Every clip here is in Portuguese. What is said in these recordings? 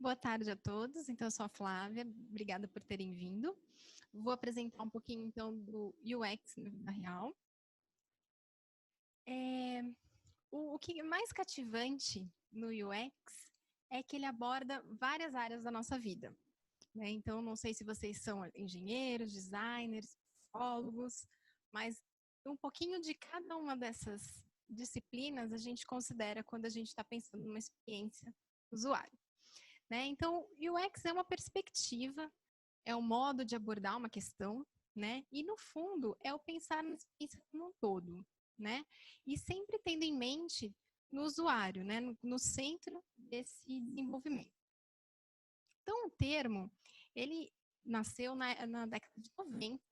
Boa tarde a todos. Então, eu sou a Flávia. Obrigada por terem vindo. Vou apresentar um pouquinho, então, do UX na vida real. O que é mais cativante no UX é que ele aborda várias áreas da nossa vida, né? Então, não sei se vocês são engenheiros, designers, psicólogos, mas um pouquinho de cada uma dessas disciplinas a gente considera quando a gente está pensando numa experiência usuário. Né? Então, UX é uma perspectiva, é um modo de abordar uma questão, né? E, no fundo, é o pensar na experiência como um todo, né? E sempre tendo em mente no usuário, né? No centro desse desenvolvimento. Então, o termo, ele nasceu na década de 90,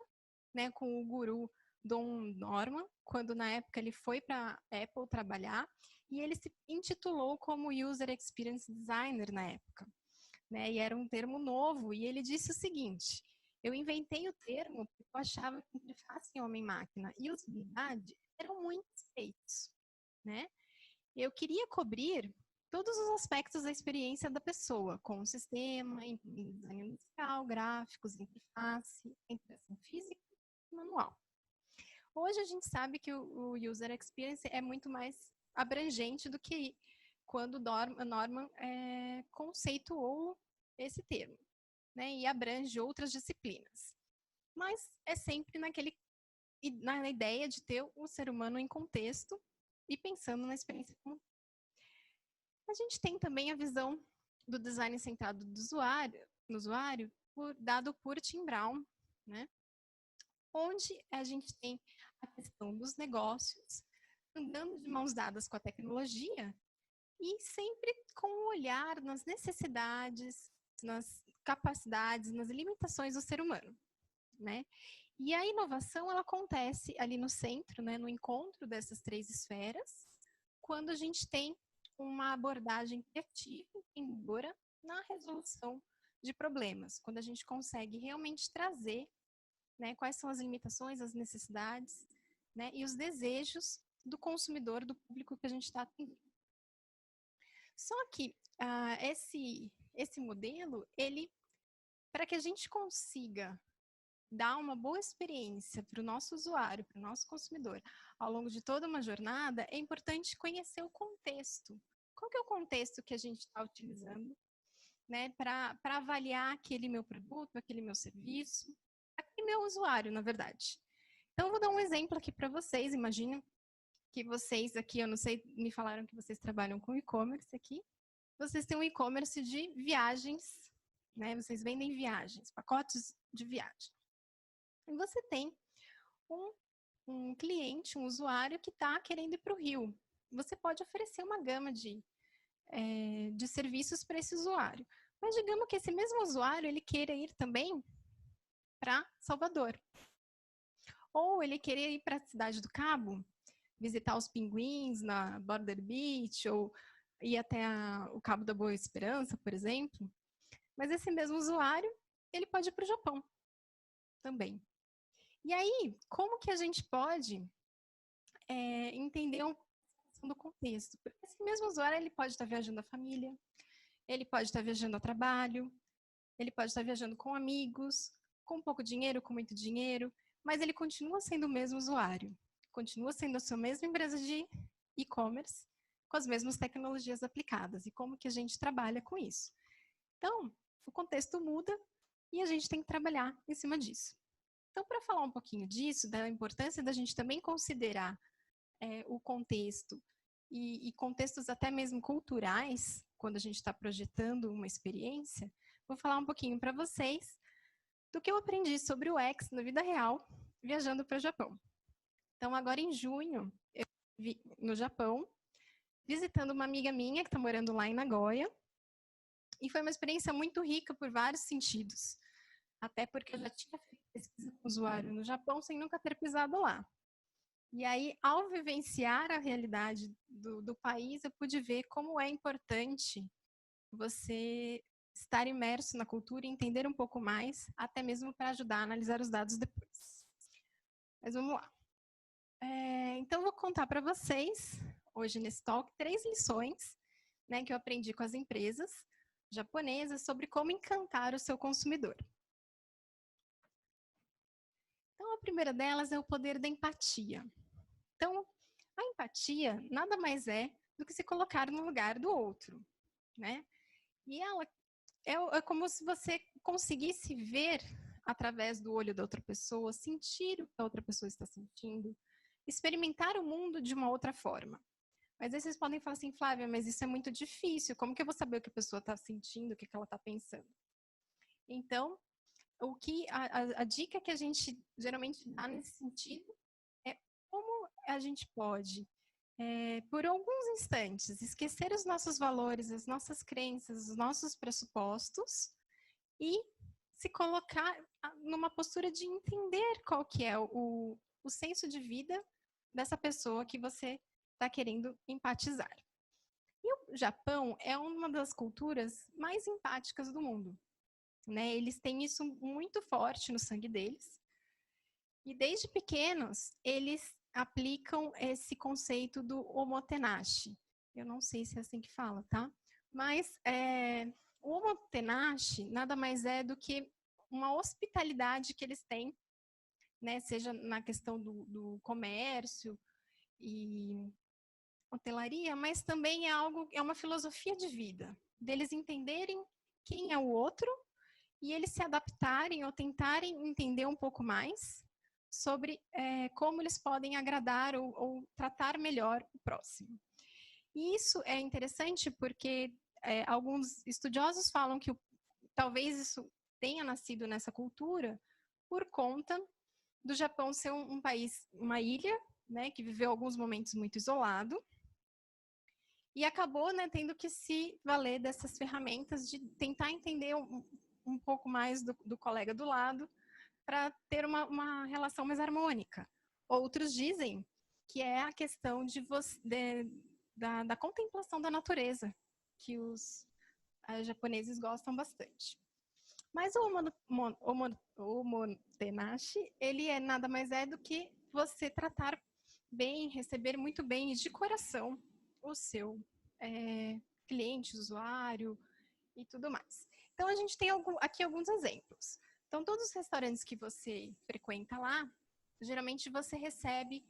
né? Com o guru Don Norman, quando na época ele foi para a Apple trabalhar, e ele se intitulou como User Experience Designer na época. Né, e era um termo novo, e ele disse o seguinte: eu inventei o termo porque eu achava que interface homem-máquina e usabilidade eram muito estreitos, né? Eu queria cobrir todos os aspectos da experiência da pessoa, com o sistema, em design industrial, gráficos, interface, interação física e manual. Hoje a gente sabe que o User Experience é muito mais abrangente do que quando Norman conceituou esse termo, né, e abrange outras disciplinas. Mas é sempre na ideia de ter o ser humano em contexto e pensando na experiência comum. A gente tem também a visão do design centrado no usuário, dado por Tim Brown, né, onde a gente tem a questão dos negócios andando de mãos dadas com a tecnologia e sempre com o olhar nas necessidades, nas capacidades, nas limitações do ser humano, né? E a inovação, ela acontece ali no centro, né, no encontro dessas três esferas, quando a gente tem uma abordagem criativa e empreendedora na resolução de problemas, quando a gente consegue realmente trazer, né, quais são as limitações, as necessidades, né, e os desejos do consumidor, do público que a gente está atendendo. Só que esse modelo, para que a gente consiga dar uma boa experiência para o nosso usuário, para o nosso consumidor, ao longo de toda uma jornada, é importante conhecer o contexto. Qual que é o contexto que a gente está utilizando, né, para avaliar aquele meu produto, aquele meu serviço, aquele meu usuário, na verdade. Então, eu vou dar um exemplo aqui para vocês. Imagina que vocês aqui, eu não sei, me falaram que vocês trabalham com e-commerce aqui. Vocês têm um e-commerce de viagens, né? Vocês vendem viagens, pacotes de viagem. E você tem um cliente, um usuário que está querendo ir para o Rio. Você pode oferecer uma gama de serviços para esse usuário. Mas digamos que esse mesmo usuário, ele queira ir também para Salvador. Ou ele queria ir para a Cidade do Cabo, visitar os pinguins na Border Beach, ou ir até o Cabo da Boa Esperança, por exemplo. Mas esse mesmo usuário, ele pode ir para o Japão também. E aí, como que a gente pode entender um pouco do contexto? Porque esse mesmo usuário, ele pode estar viajando a família, ele pode estar viajando a trabalho, ele pode estar viajando com amigos, com pouco dinheiro, com muito dinheiro, mas ele continua sendo o mesmo usuário, continua sendo a sua mesma empresa de e-commerce, com as mesmas tecnologias aplicadas. E como que a gente trabalha com isso? Então, o contexto muda e a gente tem que trabalhar em cima disso. Então, para falar um pouquinho disso, da importância da gente também considerar o contexto e contextos até mesmo culturais, quando a gente está projetando uma experiência, vou falar um pouquinho para vocês do que eu aprendi sobre o UX na vida real, viajando para o Japão. Então, agora em junho, eu vi no Japão, visitando uma amiga minha que está morando lá em Nagoya, e foi uma experiência muito rica por vários sentidos. Até porque eu já tinha feito pesquisa com o usuário no Japão sem nunca ter pisado lá. E aí, ao vivenciar a realidade do país, eu pude ver como é importante você estar imerso na cultura e entender um pouco mais, até mesmo para ajudar a analisar os dados depois. Mas vamos lá. Então, eu vou contar para vocês, hoje nesse talk, 3 lições, né, que eu aprendi com as empresas japonesas sobre como encantar o seu consumidor. Então, a primeira delas é o poder da empatia. Então, a empatia nada mais é do que se colocar no lugar do outro, né? E ela é como se você conseguisse ver através do olho da outra pessoa, sentir o que a outra pessoa está sentindo, experimentar o mundo de uma outra forma. Mas aí vocês podem falar assim, Flávia, mas isso é muito difícil. Como que eu vou saber o que a pessoa está sentindo, o que ela está pensando? Então, a dica que a gente geralmente dá nesse sentido é como a gente pode, por alguns instantes, esquecer os nossos valores, as nossas crenças, os nossos pressupostos e se colocar numa postura de entender qual que é o senso de vida dessa pessoa que você está querendo empatizar. E o Japão é uma das culturas mais empáticas do mundo, né? Eles têm isso muito forte no sangue deles. E desde pequenos, eles aplicam esse conceito do omotenashi. Eu não sei se é assim que fala, tá? Mas o omotenashi nada mais é do que uma hospitalidade que eles têm, né? Seja na questão do comércio e hotelaria, mas também é uma filosofia de vida, deles entenderem quem é o outro e eles se adaptarem ou tentarem entender um pouco mais sobre como eles podem agradar ou tratar melhor o próximo. E isso é interessante porque alguns estudiosos falam que talvez isso tenha nascido nessa cultura por conta do Japão ser um país, uma ilha, né, que viveu alguns momentos muito isolado, e acabou, né, tendo que se valer dessas ferramentas de tentar entender um pouco mais do colega do lado para ter uma relação mais harmônica. Outros dizem que é a questão da contemplação da natureza, que os japoneses gostam bastante. Mas o omotenashi, ele nada mais é do que você tratar bem, receber muito bem e de coração o seu cliente, usuário e tudo mais. Então, a gente tem aqui alguns exemplos. Então, todos os restaurantes que você frequenta lá, geralmente você recebe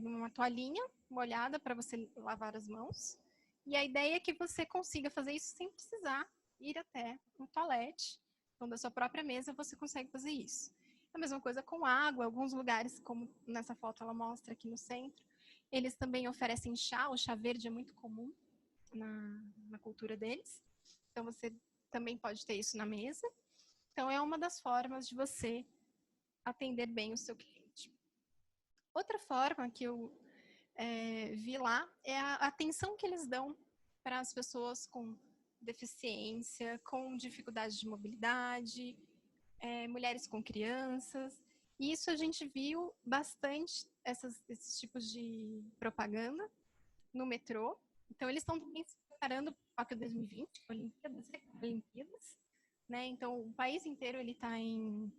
uma toalhinha molhada para você lavar as mãos. E a ideia é que você consiga fazer isso sem precisar ir até um toalete. Então, da sua própria mesa, você consegue fazer isso. A mesma coisa com água. Alguns lugares, como nessa foto ela mostra aqui no centro, eles também oferecem chá. O chá verde é muito comum na cultura deles. Então, você também pode ter isso na mesa. Então, é uma das formas de você atender bem o seu cliente. Outra forma que eu vi lá é a atenção que eles dão para as pessoas com deficiência, com dificuldade de mobilidade, mulheres com crianças. E isso a gente viu bastante, esses tipos de propaganda no metrô. Então, eles estão também se preparando para o Tóquio 2020, Olimpíadas, né? Então, o país inteiro ele está em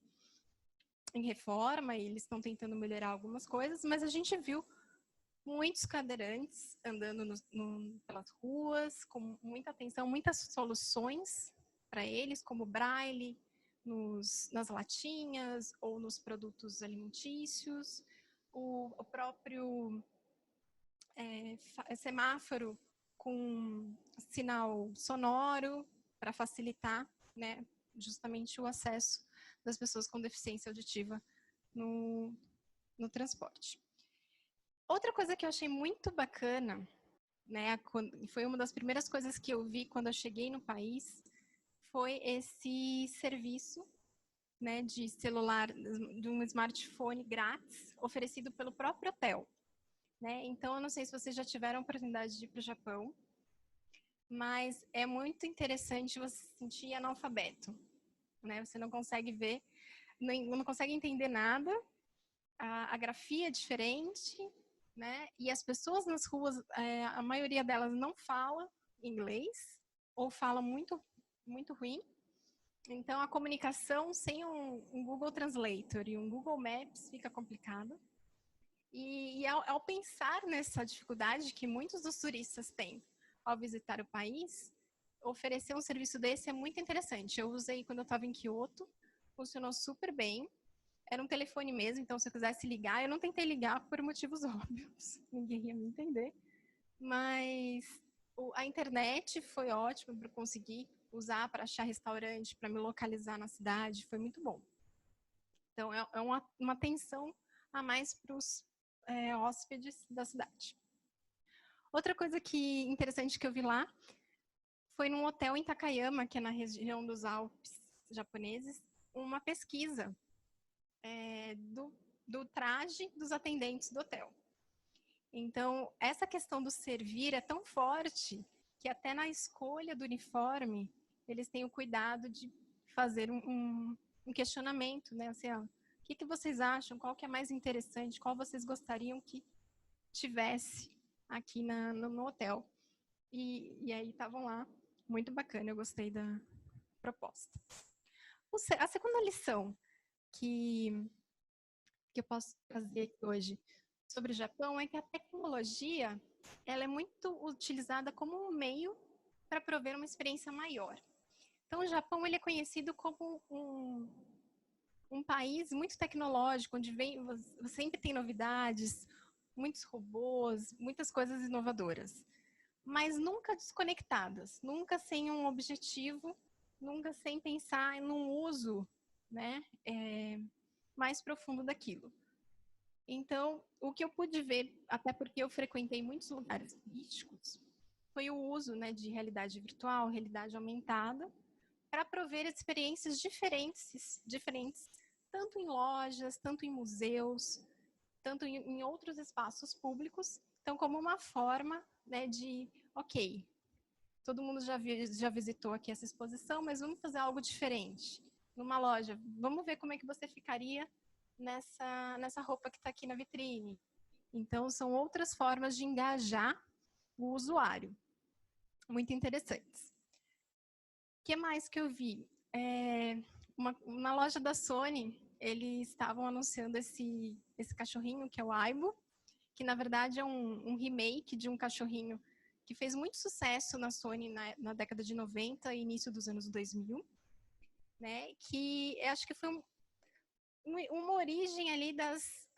reforma e eles estão tentando melhorar algumas coisas, mas a gente viu muitos cadeirantes andando pelas ruas, com muita atenção, muitas soluções para eles, como braille, nas latinhas ou nos produtos alimentícios, o próprio semáforo com sinal sonoro para facilitar, né, justamente o acesso das pessoas com deficiência auditiva no transporte. Outra coisa que eu achei muito bacana, né, foi uma das primeiras coisas que eu vi quando eu cheguei no país, foi esse serviço, né, de celular, de um smartphone grátis, oferecido pelo próprio hotel. Né? Então, eu não sei se vocês já tiveram a oportunidade de ir para o Japão, mas é muito interessante você se sentir analfabeto. Né? Você não consegue ver, não consegue entender nada, a grafia é diferente, né? E as pessoas nas ruas, a maioria delas não fala inglês, ou fala muito, muito ruim. Então, a comunicação sem um Google Translator e um Google Maps fica complicada. E ao pensar nessa dificuldade que muitos dos turistas têm ao visitar o país, oferecer um serviço desse é muito interessante. Eu usei quando eu estava em Kyoto, funcionou super bem. Era um telefone mesmo, então se eu quisesse ligar, eu não tentei ligar por motivos óbvios, ninguém ia me entender. Mas a internet foi ótima para conseguir usar para achar restaurante, para me localizar na cidade, foi muito bom. Então, é uma atenção a mais para os hóspedes da cidade. Outra coisa interessante que eu vi lá foi num hotel em Takayama, que é na região dos Alpes japoneses, uma pesquisa do traje dos atendentes do hotel. Então, essa questão do servir é tão forte que até na escolha do uniforme, eles têm o cuidado de fazer um questionamento, né? Assim, ó, o que vocês acham? Qual que é mais interessante? Qual vocês gostariam que tivesse aqui no hotel? E aí estavam lá, muito bacana, eu gostei da proposta. A segunda lição que eu posso trazer aqui hoje sobre o Japão é que a tecnologia ela é muito utilizada como um meio para prover uma experiência maior. Então, o Japão ele é conhecido como um país muito tecnológico, onde sempre tem novidades, muitos robôs, muitas coisas inovadoras, mas nunca desconectadas, nunca sem um objetivo, nunca sem pensar num uso, né, mais profundo daquilo. Então, o que eu pude ver, até porque eu frequentei muitos lugares turísticos, foi o uso, né, de realidade virtual, realidade aumentada, para prover experiências diferentes, tanto em lojas, tanto em museus, tanto em outros espaços públicos, então como uma forma, né, de, ok, todo mundo já visitou aqui essa exposição, mas vamos fazer algo diferente. Numa loja, vamos ver como é que você ficaria nessa roupa que está aqui na vitrine. Então, são outras formas de engajar o usuário. Muito interessantes. O que mais que eu vi? Na loja da Sony, eles estavam anunciando esse cachorrinho, que é o Aibo, que na verdade é um remake de um cachorrinho que fez muito sucesso na Sony na década de 90 e início dos anos 2000, né? Que eu acho que foi uma origem ali das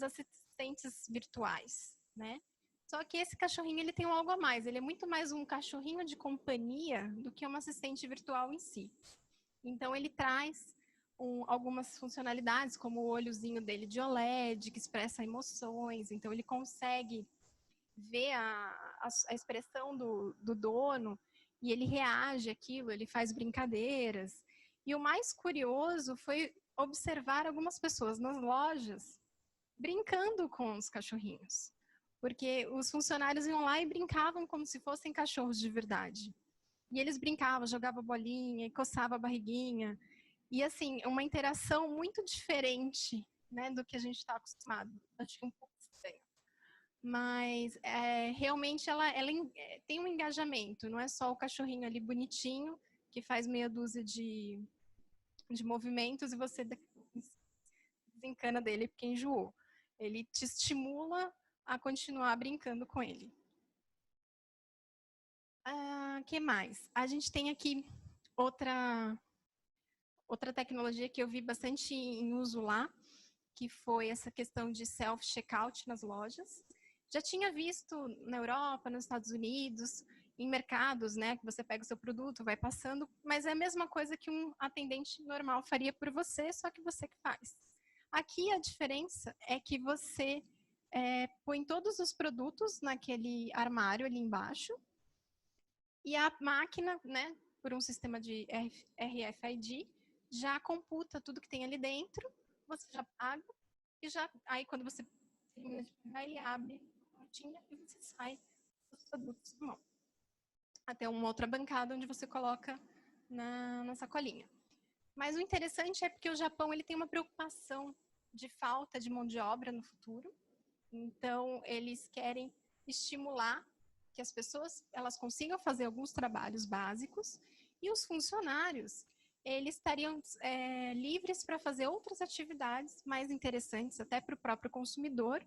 assistentes virtuais, né? Só que esse cachorrinho ele tem algo a mais, ele é muito mais um cachorrinho de companhia do que uma assistente virtual em si. Então ele traz algumas funcionalidades, como o olhozinho dele de OLED, que expressa emoções, então ele consegue ver a expressão do dono e ele reage àquilo, ele faz brincadeiras. E o mais curioso foi observar algumas pessoas nas lojas brincando com os cachorrinhos. Porque os funcionários iam lá e brincavam como se fossem cachorros de verdade. E eles brincavam, jogavam bolinha, coçavam a barriguinha. E, assim, uma interação muito diferente, né, do que a gente está acostumado. Acho que um pouco estranho. Mas, realmente, ela tem um engajamento. Não é só o cachorrinho ali bonitinho, que faz meia dúzia de movimentos e você desencana dele porque enjoou. Ele te estimula a continuar brincando com ele. Que mais? A gente tem aqui outra tecnologia que eu vi bastante em uso lá, que foi essa questão de self-checkout nas lojas. Já tinha visto na Europa, nos Estados Unidos, em mercados, né, que você pega o seu produto, vai passando, mas é a mesma coisa que um atendente normal faria por você, só que você que faz. Aqui a diferença é que você põe todos os produtos naquele armário ali embaixo e a máquina, né, por um sistema de RFID, já computa tudo que tem ali dentro, você já paga e aí quando você termina de pagar, ele abre a portinha e você sai os produtos na mão. Até uma outra bancada onde você coloca na sacolinha. Mas o interessante é porque o Japão ele tem uma preocupação de falta de mão de obra no futuro. Então, eles querem estimular que as pessoas elas consigam fazer alguns trabalhos básicos e os funcionários eles estariam livres para fazer outras atividades mais interessantes até para o próprio consumidor,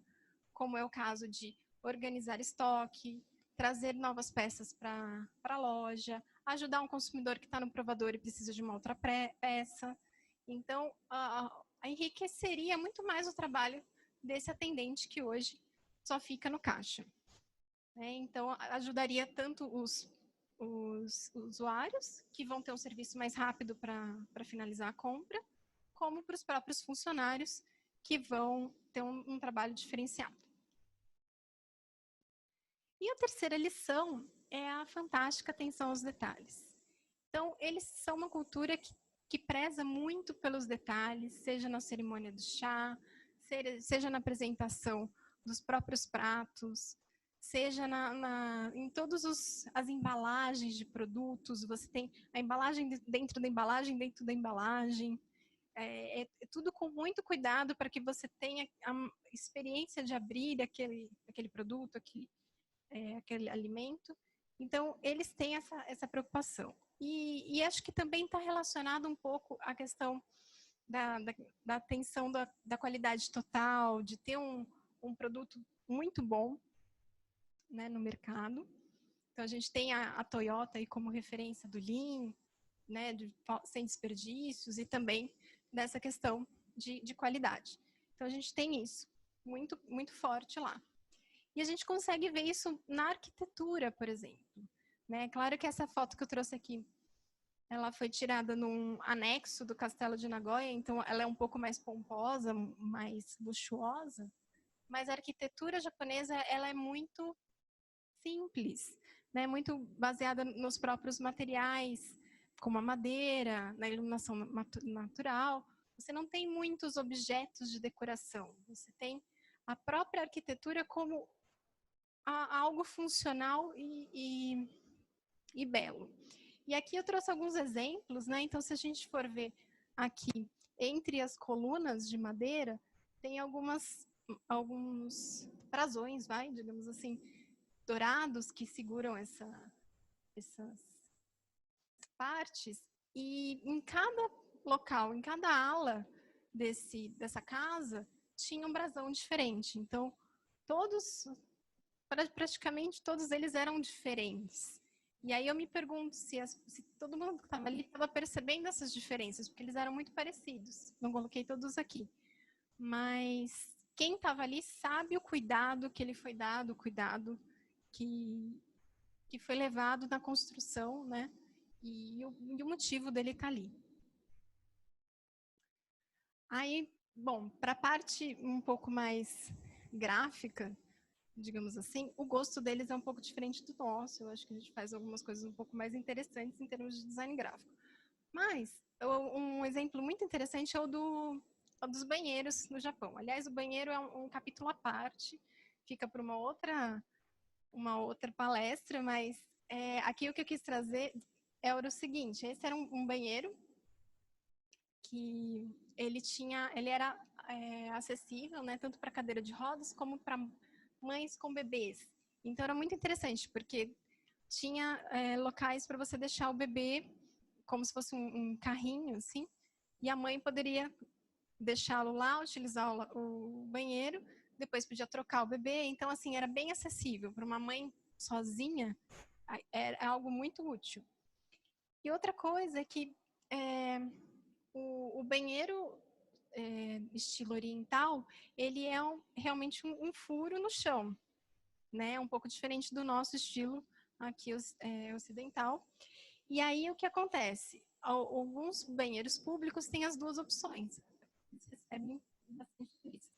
como é o caso de organizar estoque, trazer novas peças para a loja, ajudar um consumidor que está no provador e precisa de uma outra peça. Então, enriqueceria muito mais o trabalho desse atendente que hoje só fica no caixa. Então, ajudaria tanto os usuários, que vão ter um serviço mais rápido para finalizar a compra, como para os próprios funcionários, que vão ter um trabalho diferenciado. E a terceira lição é a fantástica atenção aos detalhes. Então, eles são uma cultura que preza muito pelos detalhes, seja na cerimônia do chá, seja na apresentação dos próprios pratos, seja em todas as embalagens de produtos. Você tem a embalagem dentro da embalagem, dentro da embalagem. É tudo com muito cuidado para que você tenha a experiência de abrir aquele produto, aquele alimento. Então, eles têm essa preocupação. E acho que também está relacionado um pouco à questão da atenção da qualidade total, de ter um produto muito bom, né, no mercado. Então, a gente tem a Toyota aí como referência do Lean, né, sem desperdícios, e também dessa questão de qualidade. Então, a gente tem isso muito, muito forte lá. E a gente consegue ver isso na arquitetura, por exemplo. Né? Claro que essa foto que eu trouxe aqui, ela foi tirada num anexo do Castelo de Nagoya, então ela é um pouco mais pomposa, mais luxuosa, mas a arquitetura japonesa, ela é muito simples, né? Muito baseada nos próprios materiais, como a madeira, na iluminação natural. Você não tem muitos objetos de decoração, você tem a própria arquitetura como algo funcional e belo. E aqui eu trouxe alguns exemplos, né? Então, se a gente for ver aqui, entre as colunas de madeira, tem alguns brasões, digamos assim, dourados, que seguram essas partes. E em cada local, em cada ala dessa casa, tinha um brasão diferente. Então, praticamente todos eles eram diferentes. E aí eu me pergunto se todo mundo que estava ali estava percebendo essas diferenças, porque eles eram muito parecidos. Não coloquei todos aqui. Mas quem estava ali sabe o cuidado que ele foi dado, o cuidado que foi levado na construção, né? E o motivo dele estar ali. Aí, bom, para a parte um pouco mais gráfica, digamos assim, o gosto deles é um pouco diferente do nosso. Eu acho que a gente faz algumas coisas um pouco mais interessantes em termos de design gráfico. Mas um exemplo muito interessante é o dos banheiros no Japão. Aliás, o banheiro é um capítulo à parte, fica para uma outra palestra, mas aqui o que eu quis trazer era o seguinte: esse era um banheiro que ele era acessível, né, tanto para cadeira de rodas como para mães com bebês. Então era muito interessante, porque tinha locais para você deixar o bebê como se fosse um carrinho, assim, e a mãe poderia deixá-lo lá, utilizar o banheiro, depois podia trocar o bebê. Então, assim, era bem acessível para uma mãe sozinha, é algo muito útil. E outra coisa é que o banheiro estilo oriental, ele é realmente um furo no chão, né? Um pouco diferente do nosso estilo aqui ocidental. E aí o que acontece? Alguns banheiros públicos têm as duas opções. Eles recebem bastante turista.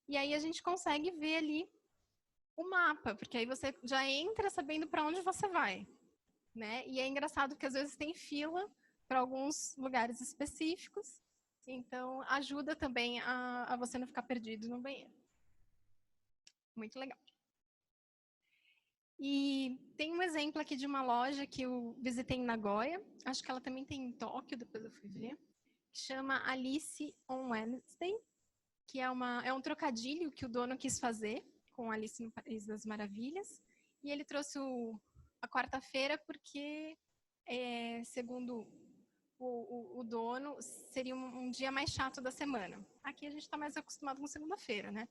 E aí a gente consegue ver ali o mapa, porque aí você já entra sabendo para onde você vai, né? E é engraçado que às vezes tem fila para alguns lugares específicos, então ajuda também a você não ficar perdido no banheiro. Muito legal. E tem um exemplo aqui de uma loja que eu visitei em Nagoya, acho que ela também tem em Tóquio, depois eu fui ver, que chama Alice on Wednesday, que é um trocadilho que o dono quis fazer com Alice no País das Maravilhas, e ele trouxe a quarta-feira porque, segundo o dono, seria um dia mais chato da semana. Aqui a gente está mais acostumado com segunda-feira, né?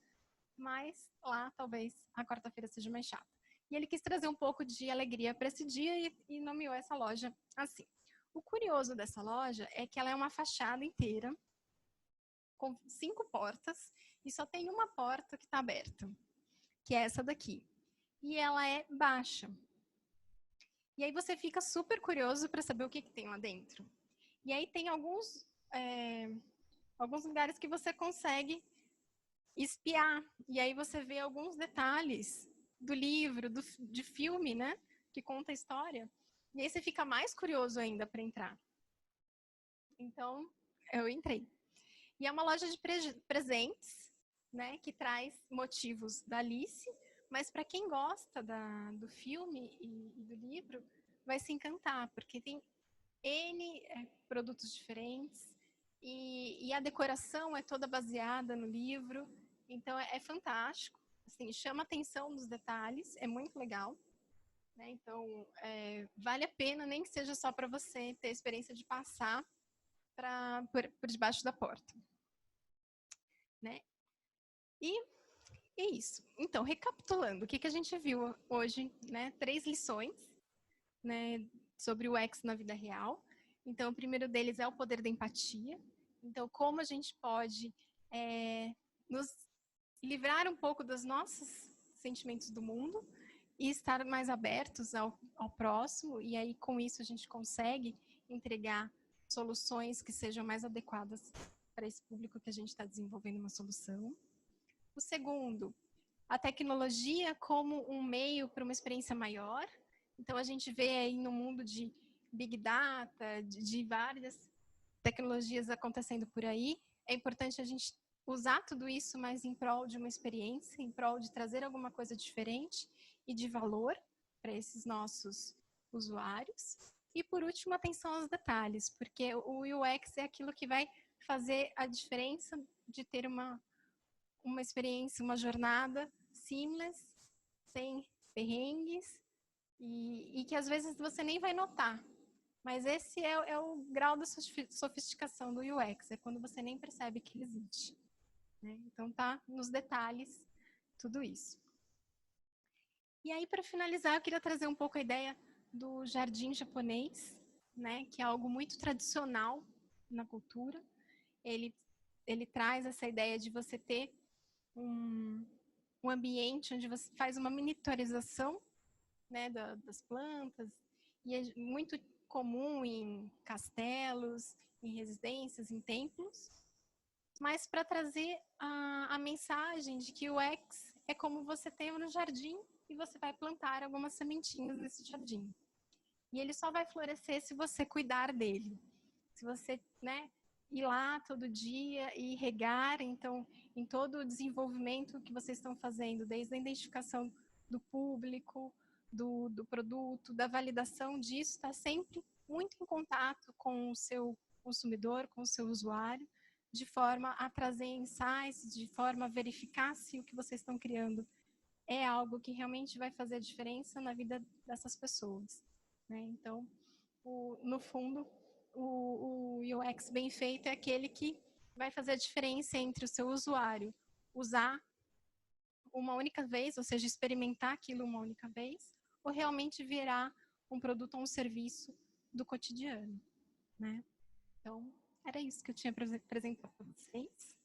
Mas lá talvez a quarta-feira seja mais chata. E ele quis trazer um pouco de alegria para esse dia e nomeou essa loja assim. O curioso dessa loja é que ela é uma fachada inteira, com 5 portas, e só tem uma porta que está aberta, que é essa daqui. E ela é baixa. E aí você fica super curioso para saber o que tem lá dentro. E aí tem alguns lugares que você consegue espiar. E aí você vê alguns detalhes do livro, de filme, né? Que conta a história. E aí você fica mais curioso ainda para entrar. Então, eu entrei. E é uma loja de presentes, né? Que traz motivos da Alice, mas para quem gosta do filme e do livro, vai se encantar, porque tem N produtos diferentes e a decoração é toda baseada no livro. Então, é fantástico. Assim, chama a atenção dos detalhes, é muito legal. Né? Então, vale a pena, nem que seja só para você ter a experiência de passar por debaixo da porta. Né? E é isso. Então, recapitulando, o que a gente viu hoje? Né? 3 lições, né, sobre o UX na vida real. Então, o primeiro deles é o poder da empatia. Então, como a gente pode nos livrar um pouco dos nossos sentimentos do mundo e estar mais abertos ao próximo, e aí com isso a gente consegue entregar soluções que sejam mais adequadas para esse público que a gente está desenvolvendo uma solução. O segundo, a tecnologia como um meio para uma experiência maior. Então, a gente vê aí no mundo de Big Data, de várias tecnologias acontecendo por aí, é importante a gente usar tudo isso mais em prol de uma experiência, em prol de trazer alguma coisa diferente e de valor para esses nossos usuários. E, por último, atenção aos detalhes, porque o UX é aquilo que vai fazer a diferença de ter uma experiência, uma jornada seamless, sem perrengues, e que às vezes você nem vai notar. Mas esse é o grau da sofisticação do UX, é quando você nem percebe que ele existe. Né? Então tá nos detalhes tudo isso. E aí, para finalizar, eu queria trazer um pouco a ideia do jardim japonês, né, que é algo muito tradicional na cultura. Ele traz essa ideia de você ter um ambiente onde você faz uma monitorização, né, das plantas, e é muito comum em castelos, em residências, em templos, mas para trazer a mensagem de que o UX é como você tem no jardim e você vai plantar algumas sementinhas nesse jardim. E ele só vai florescer se você cuidar dele. Se você, né, ir lá todo dia e regar, então, em todo o desenvolvimento que vocês estão fazendo, desde a identificação do público, do produto, da validação disso, está sempre muito em contato com o seu consumidor, com o seu usuário, de forma a trazer insights, de forma a verificar se o que vocês estão criando é algo que realmente vai fazer a diferença na vida dessas pessoas. Né? Então, no fundo, o UX bem feito é aquele que vai fazer a diferença entre o seu usuário usar uma única vez, ou seja, experimentar aquilo uma única vez, ou realmente virar um produto ou um serviço do cotidiano. Né? Então, era isso que eu tinha para apresentar para vocês.